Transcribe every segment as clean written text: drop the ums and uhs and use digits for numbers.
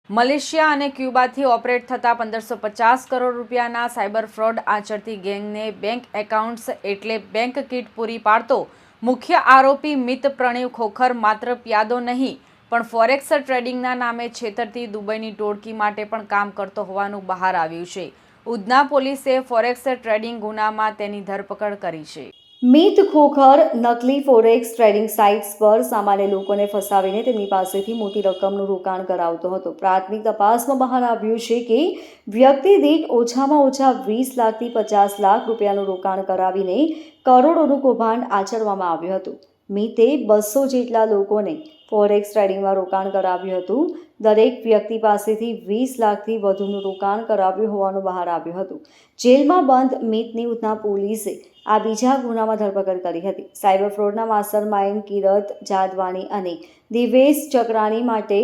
Malaysia અને ક્યુબાથી operate થતા 1550 કરોડ રૂપિયાના સાયબર ફ્રોડ આચરતી ગેંગને બેંક એકાઉન્ટ્સ એટલે બેંક કીટ પૂરી પાડતો મુખ્ય આરોપી મિત પ્રણવ ખોખર માત્ર પ્યાદો નહીં પણ ફોરેક્સ ટ્રેડિંગના નામે છેતરતી દુબઈની ટોળકી માટે પણ કામ કરતો હોવાનું બહાર આવ્યું છે. ઉધના પોલીસે ફોરેક્સ ટ્રેડિંગ ગુનામાં તેની ધરપકડ કરી છે. મિત ખોખર નકલી ફોરેક્સ ટ્રેડિંગ સાઇટ્સ પર સામાન્ય લોકોને ફસાવીને તેમની પાસેથી મોટી રકમનું રોકાણ કરાવતો હતો. પ્રાથમિક તપાસમાં બહાર આવ્યું છે કે વ્યક્તિ દીઠ ઓછામાં ઓછા 20 લાખથી 50 લાખ રૂપિયાનું રોકાણ કરાવીને કરોડોનું કૌભાંડ આચરવામાં આવ્યું હતું. મિતે 200 જેટલા લોકોને ફોરેક્સ ટ્રેડિંગમાં રોકાણ કરાવ્યું હતું. દરેક વ્યક્તિ પાસેથી 20 લાખથી વધુનું રોકાણ કરાવ્યું હોવાનું બહાર આવ્યું હતું. જેલમાં બંધ મિતની ઉધના પોલીસે આ બીજા ગુનામાં ધરપકડ કરી હતી. સાયબર ફ્રોડના માસ્ટરમાઇન્ડ કિરત જાદવાની અને દિવેશ ચક્રાણી માટે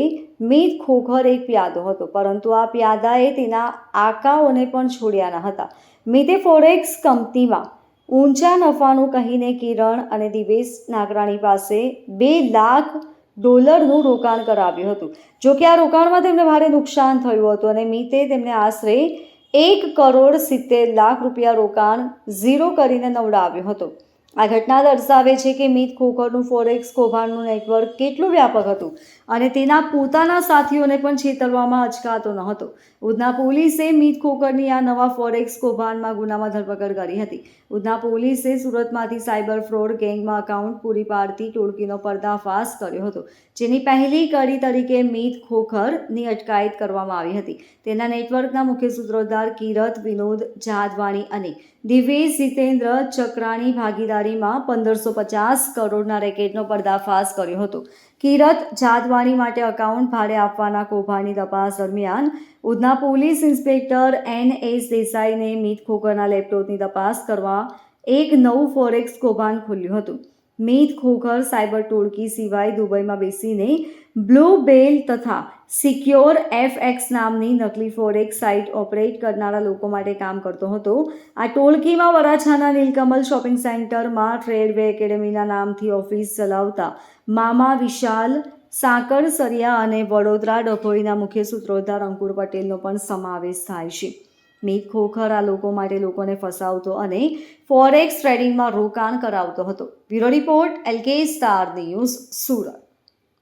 મિત ખોખર એક પ્યાદો હતો, પરંતુ આ પ્યાદાએ તેના આકાઓને પણ છોડ્યા ન હતા. મિતે ફોરેક્સ કંપનીમાં ઊંચા નફાનું કહીને કિરણ અને દિવેશ નાગરાણી પાસે $2 લાખ રોકાણ કરાવ્યું હતું. જો કે આ રોકાણમાં તેમને ભારે નુકસાન થયું હતું અને મિતે તેમને આશરે $1.70 કરોડ રોકાણ ઝીરો કરીને નવડાવ્યું હતું. આ ઘટના દર્શાવે છે કે મિત ખોખરનું ફોરેક્સ કૌભાંડનું નેટવર્ક કેટલું વ્યાપક હતું અને તેના પોતાના સાથીઓને પણ છેતરવામાં અચકાતો ન હતો. ઉધના પોલીસે મિત ખોખરની આ નવા ફોરેક્સ કૌભાંડમાં ગુનામાં ધરપકડ કરી હતી. ઉધના પોલીસે સુરતમાંથી સાયબર ફ્રોડ ગેંગમાં એકાઉન્ટ પૂરી પાડતી ટોળકીનો પર્દાફાશ કર્યો હતો, જેની પહેલી કડી તરીકે મિત ખોખરની અટકાયત કરવામાં આવી હતી. તેના નેટવર્કના મુખ્ય સૂત્રધાર કિરત વિનોદ જાદવાણી અને દિવેશ જીતેન્દ્ર ચક્રાણી ભાગીદારીમાં 1550 કરોડના રેકેટનો પર્દાફાશ કર્યો હતો. કિરત જાદવાણી માટે એકાઉન્ટ ભાડે આપવાના કૌભાંડની તપાસ દરમિયાન ઉધના પોલીસ ઇન્સ્પેક્ટર NS દેસાઈને મિત ખોખરના લેપટોપની તપાસ કરવા એક નવું ફોરેક્સ કૌભાંડ ખુલ્યું હતું. મિત ખોખર સાયબર ટોળકી સિવાય દુબઈમાં બેસીને બ્લુ બેલ તથા સિક્યોર FX નામની નકલી ફોરેક્સ સાઇટ ઓપરેટ કરનારા લોકો માટે કામ કરતો હતો. આ ટોળકીમાં વરાછાના નીલકમલ શોપિંગ સેન્ટરમાં ટ્રેડવે એકેડમીના નામથી ઓફિસ ચલાવતા મામા વિશાલ સાંકરસરિયા અને વડોદરા ડભોઈના મુખ્ય સૂત્રધાર અંકુર પટેલનો પણ સમાવેશ થાય છે. મિત ખોખર આ લોકો માટે લોકોને ફસાવતો અને ફોરેક્સ ટ્રેડિંગમાં રોકાણ કરાવતો હતો. Bureau report LK star news, Surat.